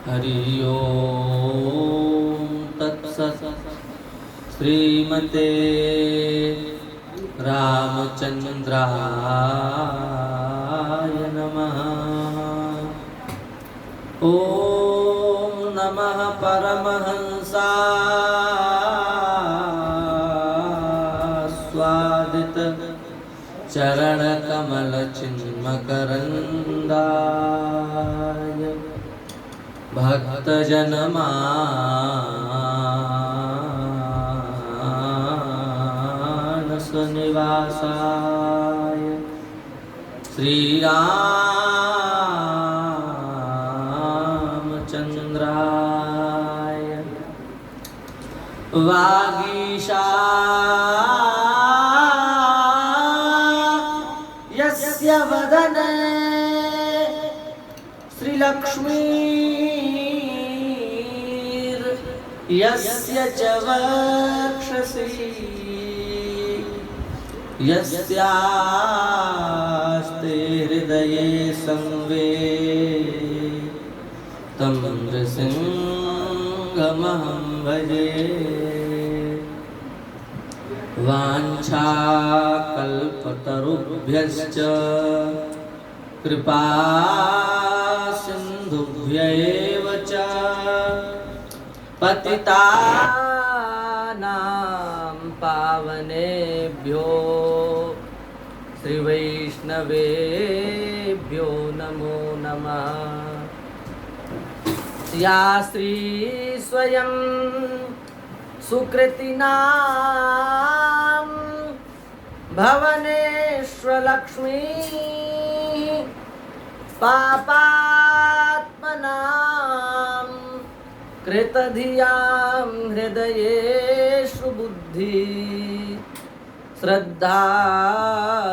हरि ओम तत्सत्। श्रीमते रामचंद्राय नमः। ओम नमः परमहंसास्वादित चरणकमलचिन्मकरन्दाय भक्तजनमानसनिवासाय श्रीरामचन्द्राय वागीशायस्य वदने श्रीलक्ष्मी यस्य च वक्षसि यस्यास्ते हृदये संवेद तं नृसिंहमहं भजे। वाञ्छाकल्पतरुभ्यश्च कृपा सिन्धुभ्यैव च पतितानां पावनेभ्यो श्रीवैष्णवेभ्यो नमो नमः। या श्री स्वयं सुकृतिनां भवनेश्वरलक्ष्मी पापात्मनां कृतधियां हृदयेषु बुद्धि श्रद्धा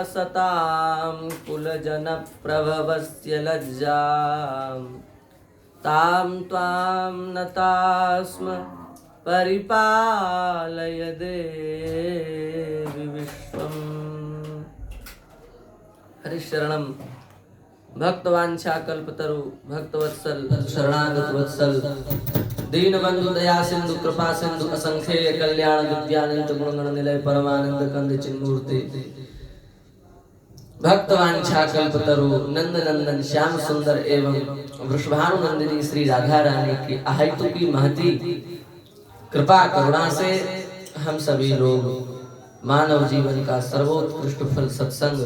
सतां कुलजनप्रभवस्य लज्जां तां त्वां नतास्म परिपालय देवि विश्वम्। हरिशरणं भक्तवांछा कल्पतरु भक्तवत्सल शरणागत वत्सल दीनबंधु दया सिंधु कृपा सिंधु असंख्येय कल्याण विद्यानंद गुणगण निलय परमानंद कंद चिन्मूर्ति भक्तवांछा कल्पतरु नंद नंदन श्याम सुंदर एवं वृषभानुनंदिनी श्री राधा रानी की अहेतु की महती कृपा करुणा से हम सभी लोग मानव जीवन का सर्वोत्कृष्ट फल सत्संग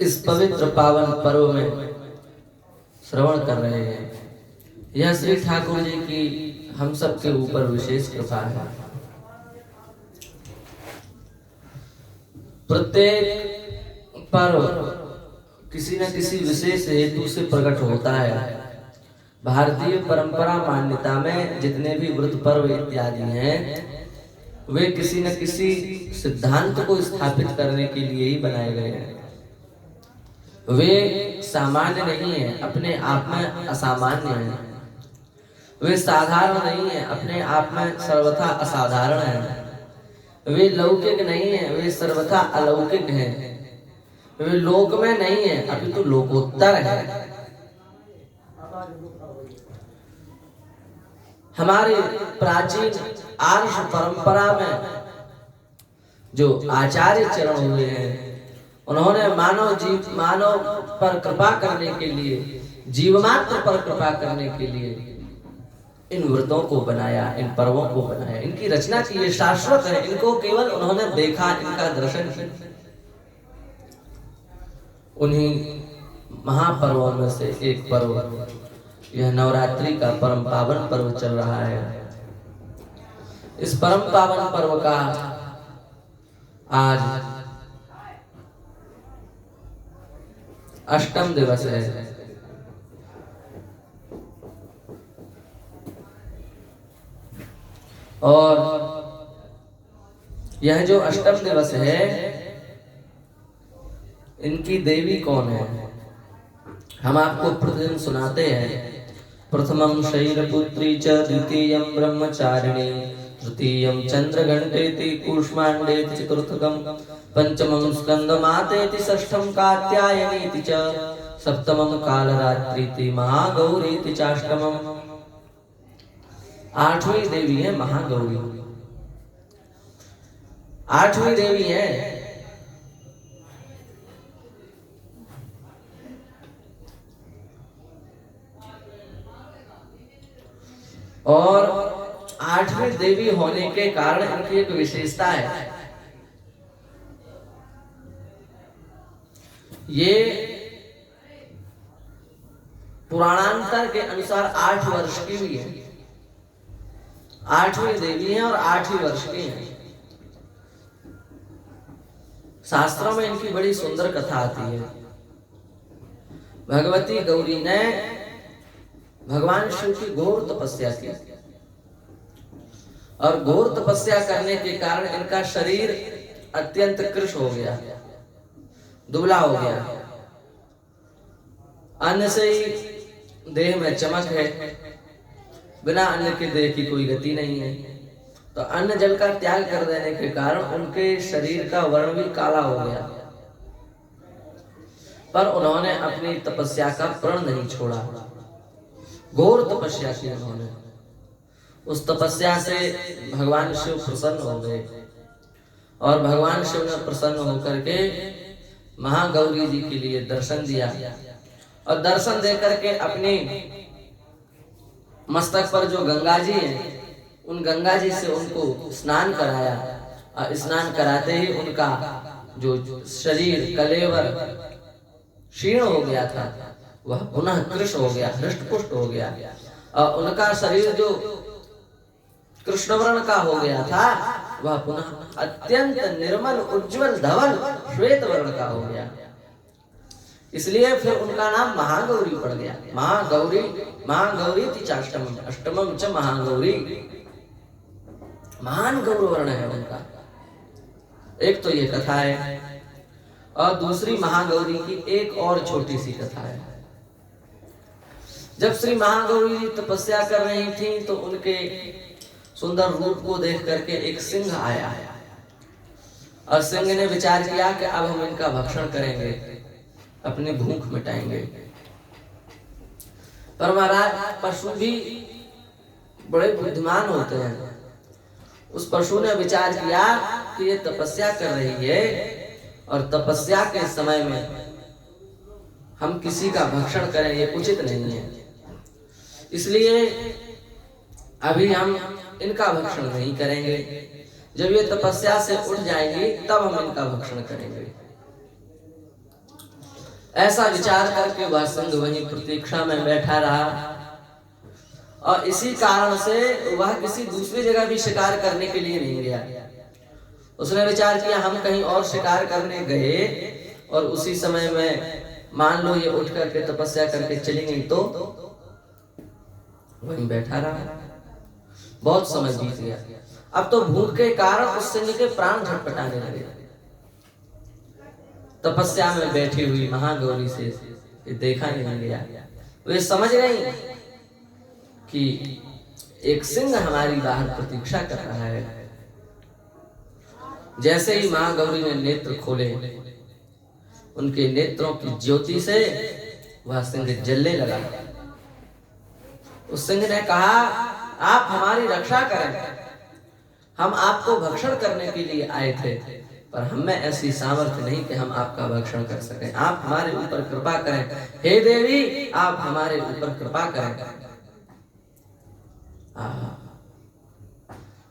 इस पवित्र पावन पर्व में श्रवण कर रहे हैं। यह श्री ठाकुर जी की हम सब के ऊपर विशेष कृपा है। प्रत्येक पर्व किसी न किसी विशेष हेतु से प्रकट होता है। भारतीय परंपरा मान्यता में जितने भी व्रत पर्व इत्यादि हैं वे किसी न किसी सिद्धांत को स्थापित करने के लिए ही बनाए गए हैं। वे सामान्य नहीं है, अपने आप में असामान्य है। वे साधारण नहीं है, अपने आप में सर्वथा असाधारण है। वे लौकिक नहीं है, वे सर्वथा अलौकिक है। वे लोक में नहीं है, अपितु लोकोत्तर है। हमारे प्राचीन आर्ष परंपरा में जो आचार्य चरण हुए हैं उन्होंने मानव पर कृपा करने के लिए, जीवमात्र पर कृपा करने के लिए इन व्रतों को बनाया, इन पर्वों को बनाया। इनकी रचना की ये शाश्वत है, इनको केवल उन्होंने देखा, इनका दर्शन किया। उन्हीं महापर्वों में से एक पर्व यह नवरात्रि का परम पावन पर्व चल रहा है। इस परम पावन पर्व का आज अष्टम दिवस है। और यह जो अष्टम दिवस है इनकी देवी कौन है हम आपको प्रतिदिन सुनाते हैं। प्रथमं शैलपुत्री च द्वितीयं ब्रह्मचारिणी तृतीयं चंद्रघंटेति कूष्मांडेति चतुर्थकं पंचमं स्कंदमातेति षष्ठं कात्यायनीति च सप्तमम कालरात्रि महागौरी चाष्टमम। आठवीं देवी है महागौरी, आठवीं देवी है। और आठवीं देवी होने के कारण इनकी एक विशेषता है, ये पुराणांतर के अनुसार 8 वर्ष की भी है, 8वीं देवी है और 8 वर्ष की है। शास्त्रों में इनकी बड़ी सुंदर कथा आती है। भगवती गौरी ने भगवान शिव की घोर तपस्या की और घोर तपस्या करने के कारण इनका शरीर अत्यंत कृश हो गया, दुबला हो गया। अन्न से ही देह में चमक है, बिना अन्न के देह की कोई गति नहीं है। तो अन्न जल का त्याग कर देने के कारण उनके शरीर का वर्ण भी काला हो गया, पर उन्होंने अपनी तपस्या का प्रण नहीं छोड़ा। घोर तपस्या की उन्होंने। उस तपस्या से भगवान शिव प्रसन्न हो गए और भगवान शिव ने प्रसन्न होकर के महागौरी जी के लिए दर्शन दिया और दर्शन देकर के अपने मस्तक पर जो गंगा जी है उन गंगा जी से उनको स्नान कराया और स्नान कराते ही उनका जो शरीर कलेवर क्षीण हो गया था वह पुनः कृश हो गया, हृष्ट पुष्ट हो गया और उनका शरीर जो कृष्ण वर्ण का हो गया था वह पुनः अत्यंत निर्मल उज्जवल धवल श्वेत वर्ण का हो गया। इसलिए फिर उनका नाम महागौरी पड़ गया। महागौरी थी चाष्टमम, अष्टमम च महागौरी। महान गौर वर्ण है उनका। एक तो ये कथा है और दूसरी महागौरी की एक और छोटी सी कथा है। जब श्री महागौरी तपस्या कर रही थी तो उनके सुंदर रूप को देख करके एक सिंह आया और सिंह ने विचार किया कि अब हम इनका भक्षण करेंगे, अपनी भूख मिटाएंगे। पर महाराज पशु भी बड़े बुद्धिमान होते हैं। उस पशु ने विचार किया कि ये तपस्या कर रही है और तपस्या के समय में हम किसी का भक्षण करें ये उचित नहीं है, इसलिए अभी हम इनका भक्षण नहीं करेंगे। जब ये तपस्या से उठ जाएंगी तब हम इनका भक्षण करेंगे। ऐसा विचार करके वह सिंह वहीं प्रतीक्षा में बैठा रहा और इसी कारण से वह किसी दूसरी जगह भी शिकार करने के लिए नहीं गया। उसने विचार किया हम कहीं और शिकार करने गए और उसी समय में मान लो ये उठ करके तपस्या करके चली गई तो वहीं बैठा रहा। बहुत समय बीत गया। अब तो भूख के कारण उस सिंह के प्राण झटपटाने लगे। तपस्या में बैठी हुई महागौरी से देखा नहीं गया। वे समझ गई कि एक सिंह हमारी बाहर प्रतीक्षा कर रहा है। जैसे ही महागौरी ने नेत्र खोले, उनके नेत्रों की ज्योति से वह सिंह जलने लगा। उस सिंह ने कहा आप हमारी रक्षा करें, हम आपको भक्षण करने के लिए आए थे, पर हम में ऐसी सामर्थ्य नहीं कि हम आपका भक्षण कर सकें। आप हमारे ऊपर कृपा करें, हे देवी आप हमारे ऊपर कृपा करें।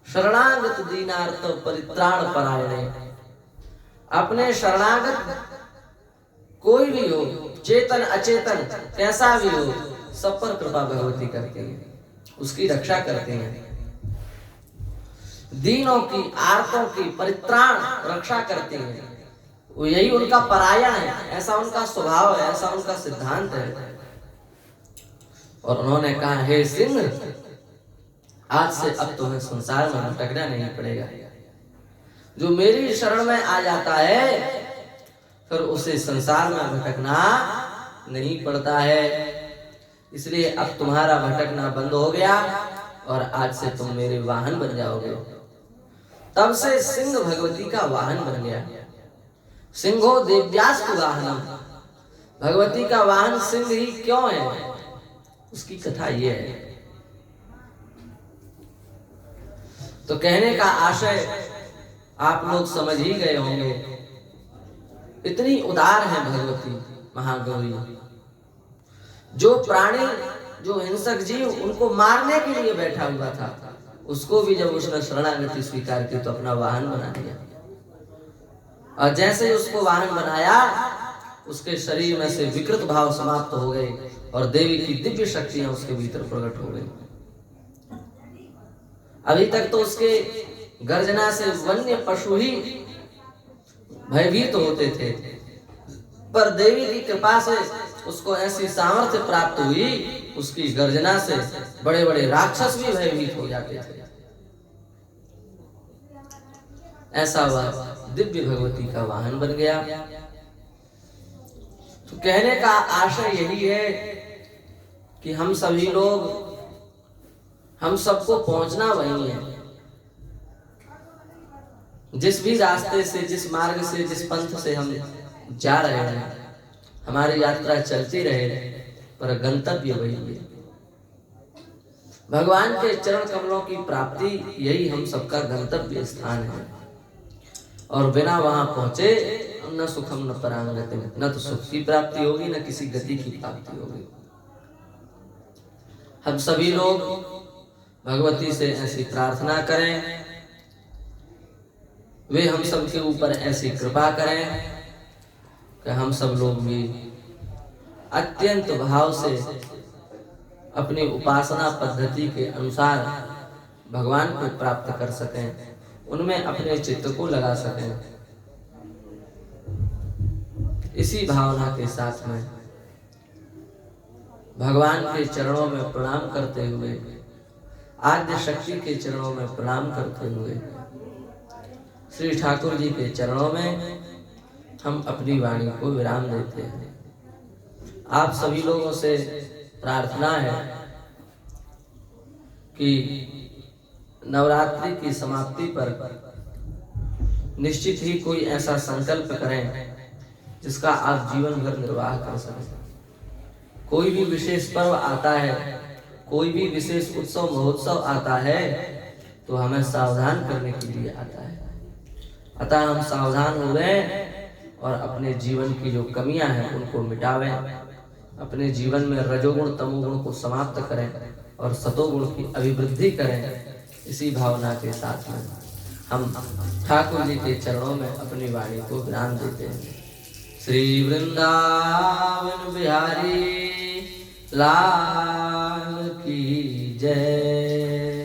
शरणागत दीनार्थ परित्राण परायणे, अपने शरणागत कोई भी हो, चेतन अचेतन कैसा भी हो, सब पर कृपा भगवती करती है, उसकी रक्षा करते हैं। दीनों की आर्तों की परित्राण रक्षा करते हैं, वो यही उनका परायण है, ऐसा उनका स्वभाव है, ऐसा उनका सिद्धांत है। और उन्होंने कहा हे सिंह आज से अब तुम्हें संसार में भटकना नहीं पड़ेगा। जो मेरी शरण में आ जाता है फिर उसे संसार में भटकना नहीं पड़ता है। इसलिए अब तुम्हारा भटकना बंद हो गया और आज से तुम मेरे वाहन बन जाओगे। तब से सिंह भगवती का वाहन बन गया। सिंहो देव्यास्तु वाहनम, भगवती का वाहन सिंह ही क्यों है, उसकी कथा ये है। तो कहने का आशय आप लोग समझ ही गए होंगे। इतनी उदार है भगवती महागौरी। जो प्राणी, जो हिंसक जीव उनको मारने के लिए बैठा हुआ था, उसको भी जब उसने शरणागति स्वीकार की तो अपना वाहन बना दिया। और जैसे ही उसको वाहन बनाया, उसके शरीर में से विकृत भाव समाप्त हो गए और देवी की दिव्य शक्तियां उसके भीतर प्रकट हो गई। अभी तक तो उसके गर्जना से वन्य पशु ही भयभीत होते थे, पर देवी की कृपा से उसको ऐसी सामर्थ्य प्राप्त हुई, उसकी गर्जना से बड़े बड़े राक्षस भी भयभीत हो जाते थे। ऐसा वह दिव्य भगवती का वाहन बन गया। तो कहने का आशय यही है कि हम सभी लोग, हम सबको पहुंचना वही है। जिस भी रास्ते से, जिस मार्ग से, जिस पंथ से हम जा रहे हैं, हमारी यात्रा चलती रहे, पर गंतव्य वही है। भगवान के चरण कमलों की प्राप्ति, यही हम सबका गंतव्य स्थान है। और बिना वहां पहुंचे न सुखम न परांगति, न तो सुख की प्राप्ति होगी, न किसी गति की प्राप्ति होगी। हम सभी लोग भगवती से ऐसी प्रार्थना करें, वे हम सब के ऊपर ऐसी कृपा करें कि हम सब लोग भी अत्यंत भाव से अपनी उपासना पद्धति के अनुसार भगवान को प्राप्त कर सकें, उनमें अपने चित्त को लगा सकें। इसी भावना के साथ में भगवान के चरणों में प्रणाम करते हुए, आद्य शक्ति के चरणों में प्रणाम करते हुए, श्री ठाकुर जी के चरणों में हम अपनी वाणी को विराम देते हैं। आप सभी लोगों से प्रार्थना है कि नवरात्रि की समाप्ति पर निश्चित ही कोई ऐसा संकल्प करें जिसका आप जीवन भर निर्वाह कर सकें। कोई भी विशेष पर्व आता है, कोई भी विशेष उत्सव महोत्सव आता है, तो हमें सावधान करने के लिए आता है। अतः हम सावधान हो गए और अपने जीवन की जो कमियां हैं उनको मिटावें, अपने जीवन में रजोगुण तमोगुण को समाप्त करें और सतोगुण की अभिवृद्धि करें। इसी भावना के साथ में हम ठाकुर जी के चरणों में अपनी वाणी को विराम देते हैं। श्री वृंदावन बिहारी लाल की जय।